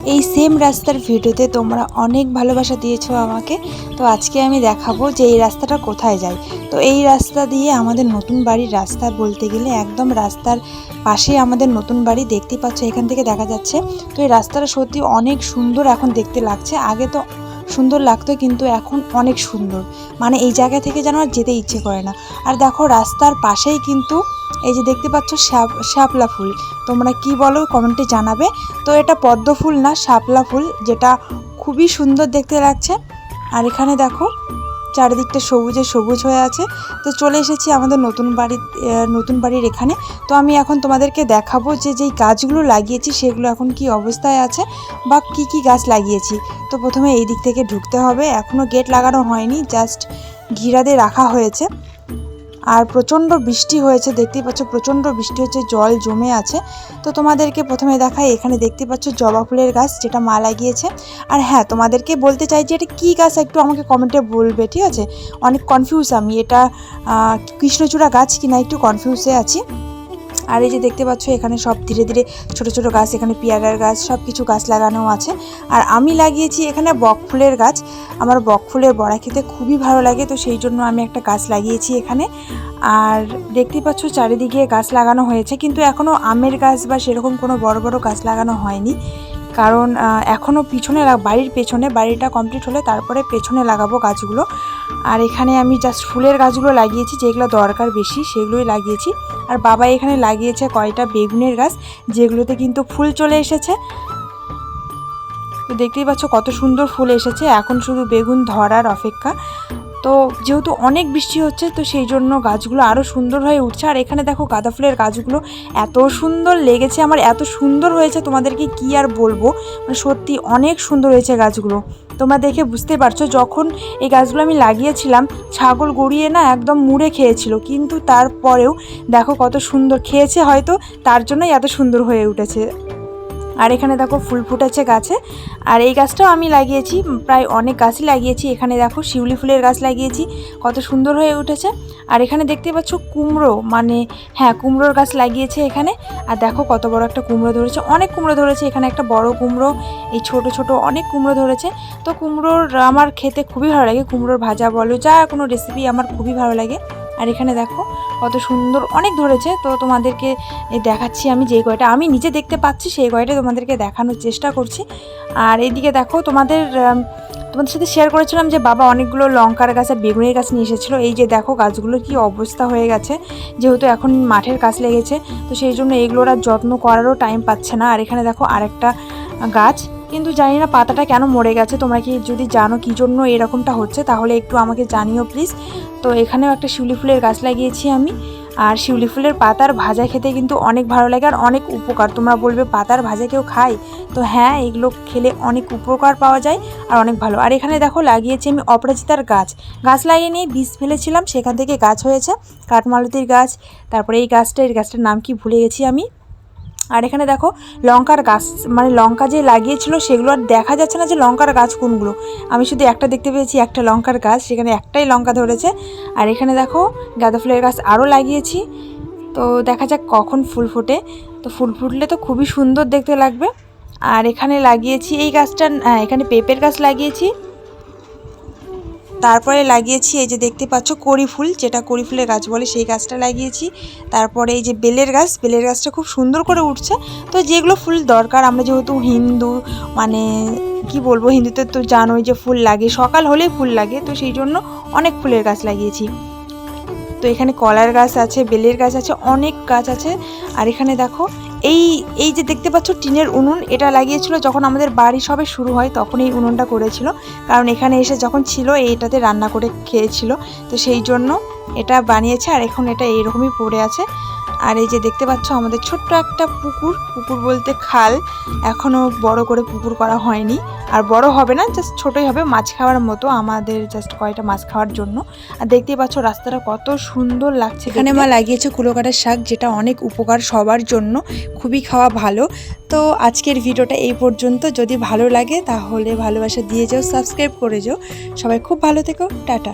এই সেম রাস্তার ভিডিওতে তোমরা অনেক ভালোবাসা দিয়েছো আমাকে। তো আজকে আমি দেখাবো যে এই রাস্তাটা কোথায় যায়। তো এই রাস্তা দিয়ে আমাদের নতুন বাড়ির রাস্তা বলতে গেলে একদম রাস্তার পাশেই আমাদের নতুন বাড়ি, দেখতে পাচ্ছ এখান থেকে দেখা যাচ্ছে। তো এই রাস্তাটা সত্যি অনেক সুন্দর এখন দেখতে লাগছে। আগে তো সুন্দর লাগতো কিন্তু এখন অনেক সুন্দর, মানে এই জায়গা থেকে যেন আর যেতে ইচ্ছে করে না। আর দেখো রাস্তার পাশেই কিন্তু এই যে দেখতে পাচ্ছ শাপলা ফুল, তোমরা কি বলো কমেন্টে জানাবে। তো এটা পদ্ম ফুল না, শাপলা ফুল, যেটা খুবই সুন্দর দেখতে লাগছে। আর এখানে দেখো চারিদিকটা সবুজে সবুজ হয়ে আছে। তো চলে এসেছি আমাদের নতুন বাড়ির এখানে। তো আমি এখন তোমাদেরকে দেখাবো যে যেই গাছগুলো লাগিয়েছি সেগুলো এখন কি অবস্থায় আছে বা কি কি গাছ লাগিয়েছি। তো প্রথমে এই দিক থেকে ঢুকতে হবে, এখনও গেট লাগানো হয়নি, জাস্ট ঘিরা দিয়ে রাখা হয়েছে। আর প্রচণ্ড বৃষ্টি হয়েছে, দেখতেই পাচ্ছ প্রচণ্ড বৃষ্টি হচ্ছে, জল জমে আছে। তো তোমাদেরকে প্রথমে দেখাই, এখানে দেখতে পাচ্ছ জবা ফুলের গাছ যেটা মা লাগিয়েছে। আর হ্যাঁ, তোমাদেরকে বলতে চাই যে এটা কী গাছ একটু আমাকে কমেন্টে বলবে, ঠিক আছে? অনেক কনফিউজ আমি, এটা কৃষ্ণচূড়া গাছ কিনা একটু কনফিউজে আছি। আর এই যে দেখতে পাচ্ছ এখানে সব ধীরে ধীরে ছোট ছোট গাছ, এখানে পেয়ারার গাছ, সব কিছু গাছ লাগানো আছে। আর আমি লাগিয়েছি এখানে বক ফুলের গাছ। আমার বক ফুলের বড়া খেতে খুবই ভালো লাগে, তো সেই জন্য আমি একটা গাছ লাগিয়েছি এখানে। আর দেখতেই পাচ্ছ চারিদিকে গাছ লাগানো হয়েছে, কিন্তু এখনও আমের গাছ বা সেরকম কোনো বড় বড় গাছ লাগানো হয়নি, কারণ এখনও পিছনে বাড়ির পেছনে, বাড়িটা কমপ্লিট হলে তারপরে পেছনে লাগাবো গাছগুলো। আর এখানে আমি জাস্ট ফুলের গাছগুলো লাগিয়েছি, যেগুলো দরকার বেশি সেগুলোই লাগিয়েছি। আর বাবা এখানে লাগিয়েছে কয়টা বেগুনের গাছ, যেগুলোতে কিন্তু ফুল চলে এসেছে। তো দেখতেই পাচ্ছ কত সুন্দর ফুল এসেছে, এখন শুধু বেগুন ধরার অপেক্ষা। তো যেহেতু অনেক বৃষ্টি হচ্ছে, তো সেই জন্য গাছগুলো আরও সুন্দর হয়ে উঠছে। আর এখানে দেখো গাঁদা ফুলের গাছগুলো এত সুন্দর লেগেছে আমার, এত সুন্দর হয়েছে তোমাদেরকে কি আর বলবো, মানে সত্যি অনেক সুন্দর হয়েছে গাছগুলো। তোমরা দেখে বুঝতে পারছো, যখন এই গাছগুলো আমি লাগিয়েছিলাম ছাগল গড়িয়ে না একদম মুড়ে খেয়েছিল, কিন্তু তারপরেও দেখো কত সুন্দর খেয়েছে, হয়তো তার জন্যই এত সুন্দর হয়ে উঠেছে। আর এখানে দেখো ফুল ফুটেছে গাছে। আর এই গাছটাও আমি লাগিয়েছি, প্রায় অনেক গাছই লাগিয়েছি। এখানে দেখো শিউলি ফুলের গাছ লাগিয়েছি, কত সুন্দর হয়ে উঠেছে। আর এখানে দেখতে পাচ্ছ কুমড়ো, মানে হ্যাঁ কুমড়োর গাছ লাগিয়েছে এখানে। আর দেখো কত বড় একটা কুমড়ো ধরেছে, অনেক কুমড়ো ধরেছে এখানে, একটা বড় কুমড়ো, এই ছোট ছোট অনেক কুমড়ো ধরেছে। তো কুমড়োর আমার খেতে খুবই ভালো লাগে, কুমড়োর ভাজা বলো যা কোনো রেসিপি আমার খুবই ভালো লাগে। আর এখানে দেখো কত সুন্দর অনেক ধরেছে। তো তোমাদেরকে দেখাচ্ছি আমি, যেই কয়টা আমি নিজে দেখতে পাচ্ছি সেই কয়টা তোমাদেরকে দেখানোর চেষ্টা করছি। আর এইদিকে দেখো তোমাদের সাথে শেয়ার করেছিলাম যে বাবা অনেকগুলো লঙ্কার গাছ আর বেগুনের গাছ নিয়ে এসেছিলো। এই যে দেখো গাছগুলোর কি অবস্থা হয়ে গেছে, যেহেতু এখন মাঠের কাজ লেগেছে, তো সেই জন্য এগুলোর আর যত্ন করারও টাইম পাচ্ছে না। আর এখানে দেখো আরেকটা গাছ, কিন্তু জানি না পাতাটা কেন মরে গেছে। তোমরা কি যদি জানো কী জন্য এরকমটা হচ্ছে তাহলে একটু আমাকে জানিও প্লিজ। তো এখানেও একটা শিউলি ফুলের গাছ লাগিয়েছি আমি। আর শিউলি ফুলের পাতার ভাজা খেতে কিন্তু অনেক ভালো লাগে আর অনেক উপকার। তোমরা বলবে পাতার ভাজা কেউ খায়, তো হ্যাঁ এগুলো খেলে অনেক উপকার পাওয়া যায় আর অনেক ভালো। আর এখানে দেখো লাগিয়েছি আমি অপরাজিতার গাছ লাগিয়ে নিয়ে বীজ ফেলেছিলাম, সেখান থেকে গাছ হয়েছে কাঠমালতির গাছ। তারপরে এই গাছটার নাম কি ভুলে গেছি আমি। আর এখানে দেখো লঙ্কার গাছ, মানে লঙ্কা যে লাগিয়েছিল সেগুলো আর দেখা যাচ্ছে না যে লঙ্কার গাছ কোনগুলো, আমি শুধু একটা দেখতে পেয়েছি, একটা লঙ্কার গাছ, সেখানে একটাই লঙ্কা ধরেছে। আর এখানে দেখো গাঁদা ফুলের গাছ আরও লাগিয়েছি, তো দেখা যাক কখন ফুল ফোটে। তো ফুল ফুটলে তো খুবই সুন্দর দেখতে লাগবে। আর এখানে লাগিয়েছি এই গাছটা, এখানে পেঁপের গাছ লাগিয়েছি। তারপরে লাগিয়েছি এই যে দেখতে পাচ্ছ কড়ি ফুল, যেটা কড়ি ফুলের গাছ বলে, সেই গাছটা লাগিয়েছি। তারপরে এই যে বেলের গাছটা খুব সুন্দর করে উঠছে। তো যেগুলো ফুল দরকার, আমরা যেহেতু হিন্দু, মানে কি বলবো, হিন্দুতে তো জানোই যে ফুল লাগে, সকাল হলেই ফুল লাগে, তো সেই জন্য অনেক ফুলের গাছ লাগিয়েছি। তো এখানে কলার গাছ আছে, বেলের গাছ আছে, অনেক গাছ আছে। আর এখানে দেখো এই যে দেখতে পাচ্ছ টিনের উনুন, এটা লাগিয়েছিল যখন আমাদের বাড়ি সবে শুরু হয়, তখন এই উনুনটা করেছিল, কারণ এখানে এসে যখন ছিল এইটাতে রান্না করে খেয়েছিল, তো সেই জন্য এটা বানিয়েছে। আর এখন এটা এইরকমই পড়ে আছে। আর এই যে দেখতে পাচ্ছ আমাদের ছোট্ট একটা পুকুর বলতে খাল, এখনও বড় করে পুকুর করা হয়নি, আর বড় হবে না, জাস্ট ছোটোই হবে, মাছ খাওয়ার মতো, আমাদের জাস্ট কয়টা মাছ খাওয়ার জন্য। আর দেখতেই পাচ্ছ রাস্তাটা কত সুন্দর লাগছে। এখানে মা লাগিয়েছে কুলো কাটার শাক, যেটা অনেক উপকার সবার জন্য, খুবই খাওয়া ভালো। তো আজকের ভিডিওটা এই পর্যন্ত, যদি ভালো লাগে তাহলে ভালোবাসা দিয়ে যাও, সাবস্ক্রাইব করে যাও। সবাই খুব ভালো থেকো, টাটা।